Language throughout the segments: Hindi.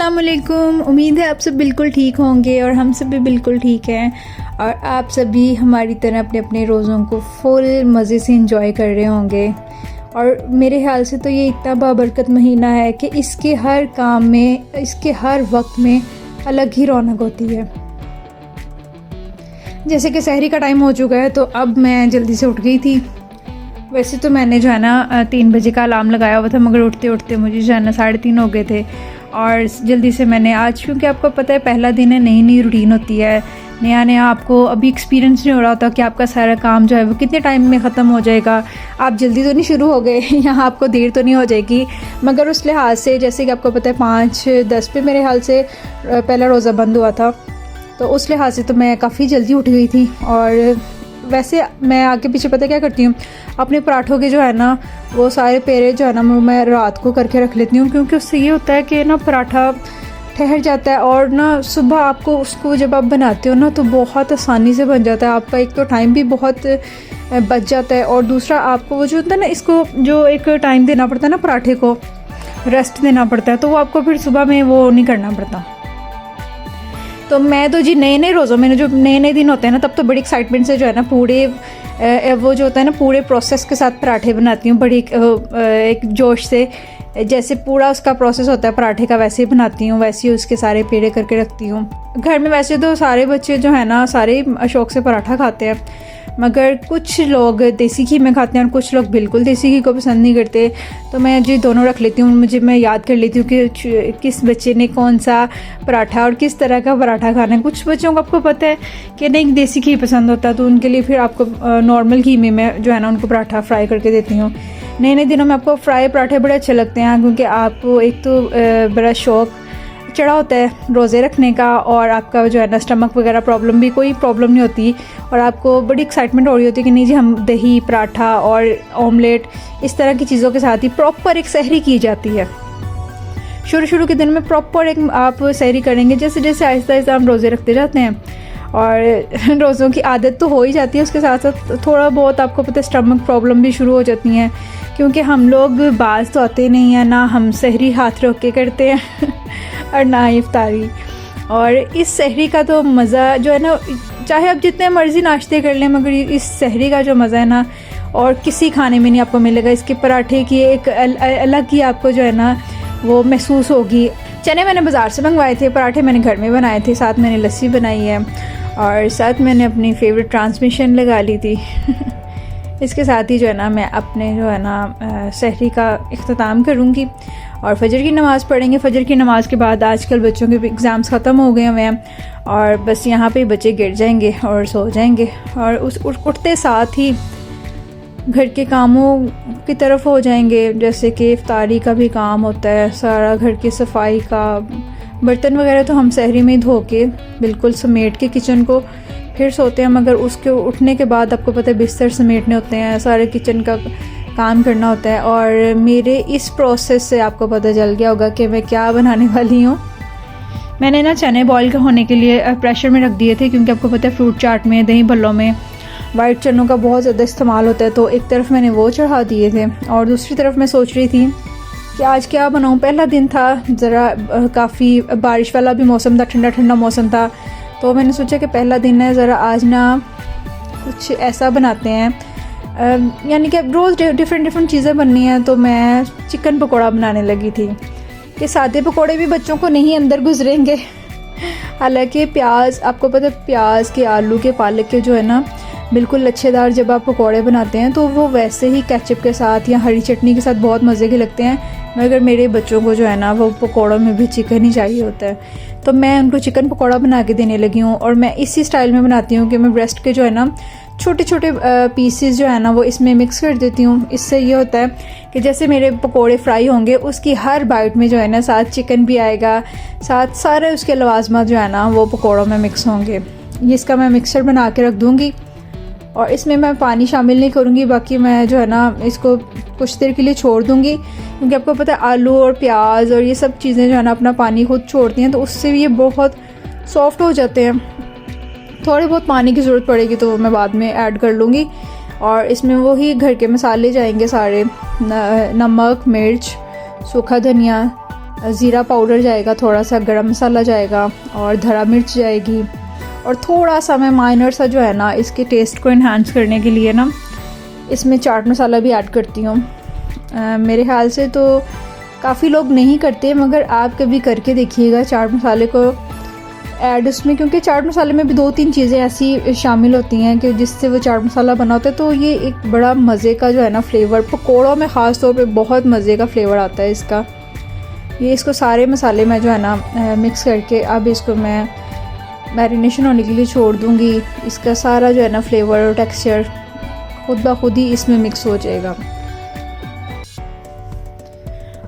अस्सलामुअलैकुम। उम्मीद है आप सब बिल्कुल ठीक होंगे और हम सब भी बिल्कुल ठीक हैं और आप सभी हमारी तरह अपने अपने रोज़ों को फुल मज़े से इंजॉय कर रहे होंगे। और मेरे ख्याल से तो ये इतना बाबरकत महीना है कि इसके हर काम में, इसके हर वक्त में अलग ही रौनक होती है। जैसे कि सहरी का टाइम हो चुका है तो अब मैं जल्दी से उठ गई थी। वैसे तो मैंने जो है ना 3 बजे का अलार्म लगाया हुआ था, मगर उठते उठते मुझे जो है ना 3:30 हो गए थे। और जल्दी से मैंने आज, क्योंकि आपको पता है पहला दिन है, नई नई रूटीन होती है, नया नया, आपको अभी एक्सपीरियंस नहीं हो रहा होता कि आपका सारा काम जो है वो कितने टाइम में ख़त्म हो जाएगा। आप जल्दी तो नहीं शुरू हो गए यहाँ आपको देर तो नहीं हो जाएगी, मगर उस लिहाज से जैसे कि आपको पता है 5:10 पे मेरे ख्याल से पहला रोज़ा बंद हुआ था, तो उस लिहाज से तो मैं काफ़ी जल्दी उठ गई थी। और वैसे मैं आगे पीछे पता क्या करती हूँ, अपने पराठों के जो है ना वो सारे पेड़े जो है ना मैं रात को करके रख लेती हूँ, क्योंकि उससे ये होता है कि ना पराठा ठहर जाता है और ना सुबह आपको उसको जब आप बनाते हो ना तो बहुत आसानी से बन जाता है। आपका एक तो टाइम भी बहुत बच जाता है और दूसरा आपको वो जो होता है ना, इसको जो एक टाइम देना पड़ता है ना, पराठे को रेस्ट देना पड़ता है, तो वो आपको फिर सुबह में वो नहीं करना पड़ता। तो मैं तो जी नए नए रोज़ों में जो नए नए दिन होते हैं ना, तब तो बड़ी एक्साइटमेंट से जो है ना पूरे वो जो होता है ना पूरे प्रोसेस के साथ पराठे बनाती हूँ, बड़ी एक जोश से। जैसे पूरा उसका प्रोसेस होता है पराठे का वैसे ही बनाती हूँ, वैसे ही उसके सारे पेड़े करके रखती हूँ। घर में वैसे तो सारे बच्चे जो है ना सारे शौक़ से पराठा खाते हैं, मगर कुछ लोग देसी घी में खाते हैं और कुछ लोग बिल्कुल देसी घी को पसंद नहीं करते। तो मैं जी दोनों रख लेती हूँ, मैं याद कर लेती हूँ कि किस बच्चे ने कौन सा पराठा और किस तरह का पराठा खाना है। कुछ बच्चों को आपको पता है कि नहीं देसी घी पसंद होता, तो उनके लिए फिर आपको नॉर्मल घी में मैं जो है ना उनको पराठा फ्राई करके देती हूँ। नए नए दिनों में आपको फ्राई पराठे बड़े अच्छे लगते हैं, क्योंकि आपको एक तो बड़ा शौक़ चढ़ा होता है रोज़े रखने का, और आपका जो है ना स्टमक वगैरह प्रॉब्लम भी कोई प्रॉब्लम नहीं होती, और आपको बड़ी एक्साइटमेंट हो रही होती है कि नहीं जी हम दही पराठा और ऑमलेट इस तरह की चीज़ों के साथ ही प्रॉपर एक सहरी की जाती है। शुरू के दिन में प्रॉपर एक आप सहरी करेंगे, जैसे जैसे आहिस्ता आहिस्ता हम रोज़े रखते जाते हैं और रोज़ों की आदत तो हो ही जाती है, उसके साथ साथ थोड़ा बहुत आपको पता है स्टमक प्रॉब्लम भी शुरू हो जाती हैं, क्योंकि हम लोग बाज तो आते नहीं हैं, ना हम सहरी हाथ रोक के करते हैं और ना इफ्तारी। और इस सहरी का तो मज़ा जो है ना, चाहे आप जितने मर्ज़ी नाश्ते कर लें, मगर इस सहरी का जो मज़ा है ना और किसी खाने में नहीं आपको मिलेगा। इसके पराठे की एक अलग ही आपको जो है ना वो महसूस होगी। चने मैंने बाज़ार से मंगवाए थे, पराठे मैंने घर में बनाए थे, साथ मैंने लस्सी बनाई है और साथ मैंने अपनी फेवरेट ट्रांसमिशन लगा ली थी इसके साथ ही जो है ना मैं अपने जो है ना सहरी का इख्तिताम करूँगी और फजर की नमाज़ पढ़ेंगे। फजर की नमाज़ के बाद आजकल बच्चों के एग्ज़ाम्स ख़त्म हो गए हुए हैं और बस यहाँ पे बच्चे गिर जाएंगे और सो जाएंगे, और उस उठते साथ ही घर के कामों की तरफ हो जाएंगे। जैसे कि इफ्तारी का भी काम होता है, सारा घर की सफाई का, बर्तन वगैरह तो हम सहरी में ही धो के बिल्कुल समेट के किचन को फिर सोते हैं, मगर उसके उठने के बाद आपको पता है बिस्तर समेटने होते हैं, सारे किचन का काम करना होता है। और मेरे इस प्रोसेस से आपको पता चल गया होगा कि मैं क्या बनाने वाली हूँ। मैंने ना चने बॉईल होने के लिए प्रेशर में रख दिए थे, क्योंकि आपको पता है फ्रूट चाट में, दही भल्लों में वाइट चनों का बहुत ज़्यादा इस्तेमाल होता है, तो एक तरफ मैंने वो चढ़ा दिए थे और दूसरी तरफ मैं सोच रही थी कि आज क्या बनाऊँ। पहला दिन था, ज़रा काफ़ी बारिश वाला भी मौसम था, ठंडा ठंडा मौसम था, तो मैंने सोचा कि पहला दिन है, ज़रा आज ना कुछ ऐसा बनाते हैं, यानी कि रोज़ डिफरेंट चीज़ें बननी हैं। तो मैं चिकन पकौड़ा बनाने लगी थी कि सादे पकौड़े भी बच्चों को नहीं अंदर गुजरेंगे। हालांकि प्याज, आपको पता है प्याज के, आलू के, पालक के जो है ना बिल्कुल लच्छेदार जब आप पकौड़े बनाते हैं तो वो वैसे ही केचप के साथ या हरी चटनी के साथ बहुत मज़े के लगते हैं, मगर मेरे बच्चों को जो है ना वो पकौड़ों में भी चिकन ही चाहिए होता है। तो मैं उनको चिकन पकौड़ा बना के देने लगी हूँ, और मैं इसी स्टाइल में बनाती हूँ कि मैं ब्रेस्ट के जो है ना छोटे छोटे पीसेस जो है ना वो इसमें मिक्स कर देती हूँ। इससे ये होता है कि जैसे मेरे पकोड़े फ्राई होंगे, उसकी हर बाइट में जो है ना साथ चिकन भी आएगा, साथ सारे उसके लवाजमात जो है ना वो पकोड़ों में मिक्स होंगे। ये इसका मैं मिक्सचर बना के रख दूँगी और इसमें मैं पानी शामिल नहीं करूँगी, बाकी मैं जो है ना इसको कुछ देर के लिए छोड़ दूँगी, क्योंकि आपको पता है आलू और प्याज और ये सब चीज़ें जो है ना अपना पानी खुद छोड़ती हैं, तो उससे भी ये बहुत सॉफ्ट हो जाते हैं। थोड़ी बहुत पानी की ज़रूरत पड़ेगी तो मैं बाद में ऐड कर लूँगी। और इसमें वही घर के मसाले जाएंगे सारे, नमक, मिर्च, सूखा धनिया, ज़ीरा पाउडर जाएगा, थोड़ा सा गरम मसाला जाएगा और धरा मिर्च जाएगी, और थोड़ा सा मैं माइनर सा जो है ना इसके टेस्ट को इन्हांस करने के लिए ना इसमें चाट मसाला भी ऐड करती हूँ। मेरे ख्याल से तो काफ़ी लोग नहीं करते, मगर आप कभी करके देखिएगा चाट मसाले को ऐड उसमें, क्योंकि चाट मसाले में भी 2-3 चीज़ें ऐसी शामिल होती हैं कि जिससे वो चाट मसाला बना होता है। तो ये एक बड़ा मज़े का जो है ना फ्लेवर, पकौड़ों में ख़ास तौर पे बहुत मज़े का फ्लेवर आता है इसका। ये इसको सारे मसाले में जो है ना मिक्स करके अब इसको मैं मैरिनेशन होने के लिए छोड़ दूँगी। इसका सारा जो है ना फ्लेवर और टेक्सचर खुद ब खुद ही इसमें मिक्स हो जाएगा।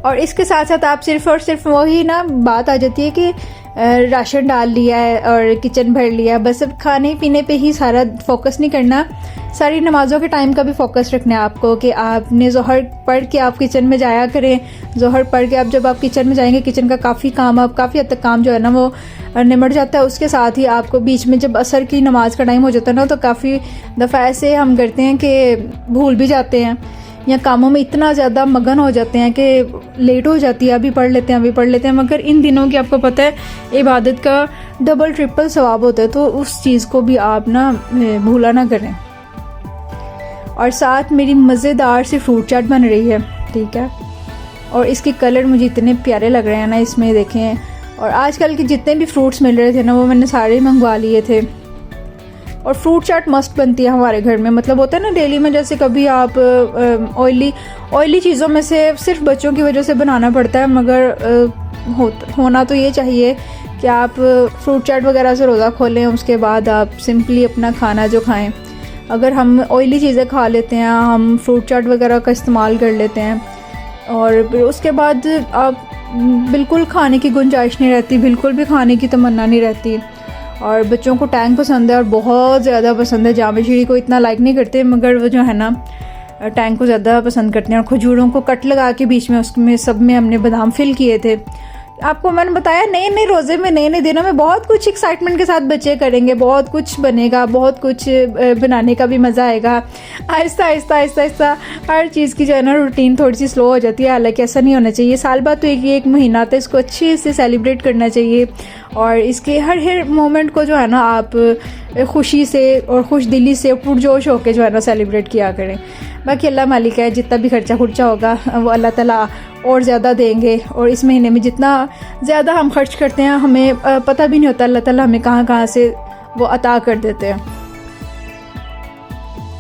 और इसके साथ साथ आप सिर्फ़ और सिर्फ वही ना बात आ जाती है कि राशन डाल लिया है और किचन भर लिया, बस अब खाने पीने पे ही सारा फोकस नहीं करना, सारी नमाज़ों के टाइम का भी फोकस रखना है आपको कि आपने ज़ोहर पढ़ के आप किचन में जाया करें। ज़ोहर पढ़ के आप जब आप किचन में जाएंगे, किचन का काफ़ी काम, आप काफ़ी हद तक काम जो है ना वो निमट जाता है। उसके साथ ही आपको बीच में जब असर की नमाज़ का टाइम हो जाता है ना, तो काफ़ी दफ़ा ऐसे हम करते हैं कि भूल भी जाते हैं या कामों में इतना ज़्यादा मगन हो जाते हैं कि लेट हो जाती है, अभी पढ़ लेते हैं। मगर इन दिनों की आपको पता है इबादत का डबल ट्रिपल सवाब होता है, तो उस चीज़ को भी आप ना भूला ना करें। और साथ मेरी मज़ेदार सी फ्रूट चाट बन रही है, ठीक है। और इसके कलर मुझे इतने प्यारे लग रहे हैं ना, इसमें देखें। और आजकल के जितने भी फ्रूट्स मिल रहे थे ना वो मैंने सारे मंगवा लिए थे। और फ्रूट चाट मस्त बनती है हमारे घर में, मतलब होता है ना डेली में, जैसे कभी आप ऑयली चीज़ों में से सिर्फ बच्चों की वजह से बनाना पड़ता है, मगर होना तो ये चाहिए कि आप फ्रूट चाट वगैरह से रोज़ा खोलें, उसके बाद आप सिंपली अपना खाना जो खाएं। अगर हम ऑयली चीज़ें खा लेते हैं, हम फ्रूट चाट वगैरह का इस्तेमाल कर लेते हैं, और फिर उसके बाद आप बिल्कुल खाने की गुंजाइश नहीं रहती, बिल्कुल भी खाने की तमन्ना नहीं रहती। और बच्चों को टैंग पसंद है और बहुत ज़्यादा पसंद है। जामे शीरी को इतना लाइक नहीं करते, मगर वो जो है ना टैंग को ज़्यादा पसंद करते हैं। और खजूरों को कट लगा के बीच में उसमें सब में हमने बादाम फिल किए थे। आपको मैंने बताया नए रोज़े में नए दिनों में बहुत कुछ एक्साइटमेंट के साथ बच्चे करेंगे, बहुत कुछ बनेगा, बहुत कुछ बनाने का भी मज़ा आएगा। आहिस्ता हर चीज़ की जो है ना रूटीन थोड़ी सी स्लो हो जाती है, हालांकि ऐसा नहीं होना चाहिए। साल बाद तो एक महीना आता है, इसको अच्छे से सेलिब्रेट करना चाहिए। और इसके हर मोमेंट को जो है ना आप खुशी से और खुश दिली से पुरजोश होकर जो है ना सेलिब्रेट किया करें। बाकी अल्लाह मालिक है, जितना भी खर्चा होगा वो अल्लाह ताला और ज़्यादा देंगे। और इस महीने में जितना ज़्यादा हम खर्च करते हैं हमें पता भी नहीं होता, अल्लाह ताला हमें कहाँ से वो अता कर देते हैं।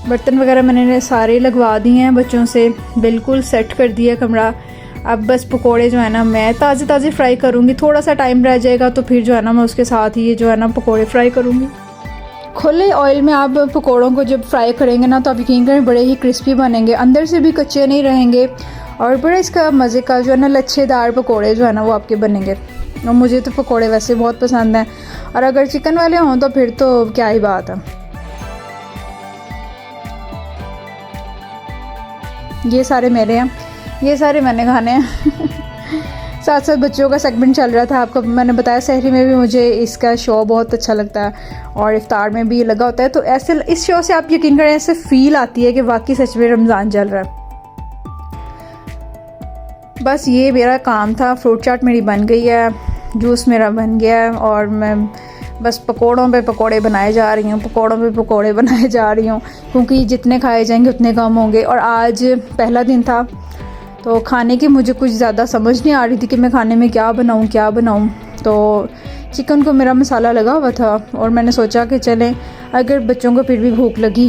बर्तन वगैरह मैंने सारे लगवा दिए हैं बच्चों से, बिल्कुल सेट कर दिया कमरा। अब बस पकोड़े जो है ना मैं ताज़े फ्राई करूँगी, थोड़ा सा टाइम रह जाएगा तो फिर जो है ना मैं उसके साथ ही ये जो है ना पकोड़े फ्राई करूँगी। खुले ऑयल में आप पकोड़ों को जब फ्राई करेंगे ना तो आप यकीन करें बड़े ही क्रिस्पी बनेंगे, अंदर से भी कच्चे नहीं रहेंगे, और बड़ा इसका मज़े का जो है ना लच्छेदार पकोड़े जो है ना वो आपके बनेंगे। और मुझे तो पकोड़े वैसे बहुत पसंद हैं, और अगर चिकन वाले हों तो फिर तो क्या ही बात है। ये सारे मेरे हैं, ये सारे मैंने खाने हैं। साथ साथ बच्चों का सेगमेंट चल रहा था, आपको मैंने बताया सहरी में भी मुझे इसका शो बहुत अच्छा लगता है और इफ्तार में भी ये लगा होता है। तो ऐसे इस शो से आप यकीन करें ऐसे फील आती है कि वाकई सच में रमज़ान चल रहा है। बस ये मेरा काम था, फ्रूट चाट मेरी बन गई है, जूस मेरा बन गया है, और मैं बस पकोड़ों पे पकोड़े बनाए जा रही हूँ, क्योंकि जितने खाए जाएंगे उतने कम होंगे। और आज पहला दिन था तो खाने की मुझे कुछ ज़्यादा समझ नहीं आ रही थी कि मैं खाने में क्या बनाऊँ। तो चिकन को मेरा मसाला लगा हुआ था और मैंने सोचा कि चलें अगर बच्चों को फिर भी भूख लगी,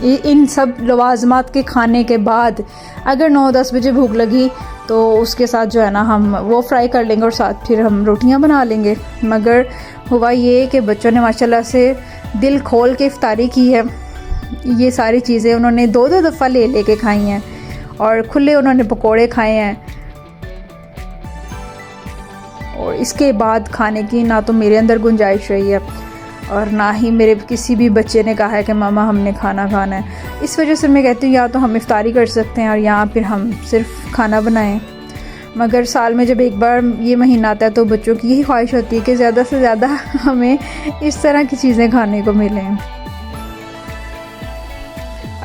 इन सब लवाजमात के खाने के बाद अगर 9-10 बजे भूख लगी तो उसके साथ जो है ना हम वो फ्राई कर लेंगे और साथ फिर हम रोटियां बना लेंगे। मगर हुआ ये कि बच्चों ने माशाल्लाह से दिल खोल के इफ्तारी की है। ये सारी चीज़ें उन्होंने 2-2 दफ़ा ले के खाई हैं और खुले उन्होंने पकोड़े खाए हैं। और इसके बाद खाने की ना तो मेरे अंदर गुंजाइश रही है और ना ही मेरे किसी भी बच्चे ने कहा है कि मामा हमने खाना खाना है। इस वजह से मैं कहती हूँ या तो हम इफ्तारी कर सकते हैं और या फिर हम सिर्फ खाना बनाएं। मगर साल में जब एक बार ये महीना आता है तो बच्चों की यही ख्वाहिश होती है कि ज़्यादा से ज़्यादा हमें इस तरह की चीज़ें खाने को मिलें।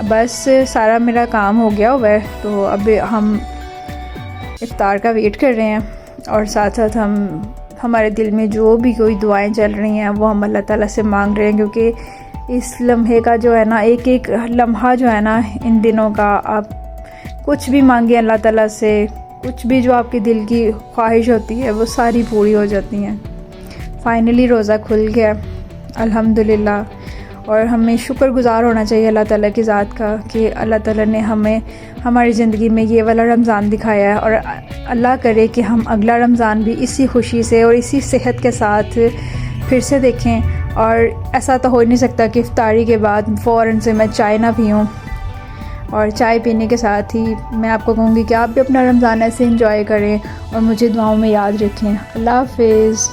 बस सारा मेरा काम हो गया हुआ है तो अब हम इफ्तार का वेट कर रहे हैं। और साथ साथ हम हमारे दिल में जो भी कोई दुआएं चल रही हैं वो हम अल्लाह ताला से मांग रहे हैं, क्योंकि इस लम्हे का जो है ना, एक एक लम्हा जो है ना इन दिनों का, आप कुछ भी मांगे अल्लाह ताला से, कुछ भी जो आपके दिल की ख्वाहिश होती है वो सारी पूरी हो जाती हैं। फ़ाइनली रोज़ा खुल गया अल्हम्दुलिल्लाह, और हमें शुक्रगुज़ार होना चाहिए अल्लाह ताला की ज़ात का कि अल्लाह ताला ने हमें हमारी ज़िंदगी में ये वाला रमज़ान दिखाया है, और अल्लाह करे कि हम अगला रमज़ान भी इसी खुशी से और इसी सेहत के साथ फिर से देखें। और ऐसा तो हो ही नहीं सकता कि इफ्तारी के बाद फ़ौरन से मैं चाय ना पीऊँ, और चाय पीने के साथ ही मैं आपको कहूँगी कि आप भी अपना रमज़ान ऐसे इंजॉय करें और मुझे दुआओं में याद रखें। अल्लाह हाफ़िज़।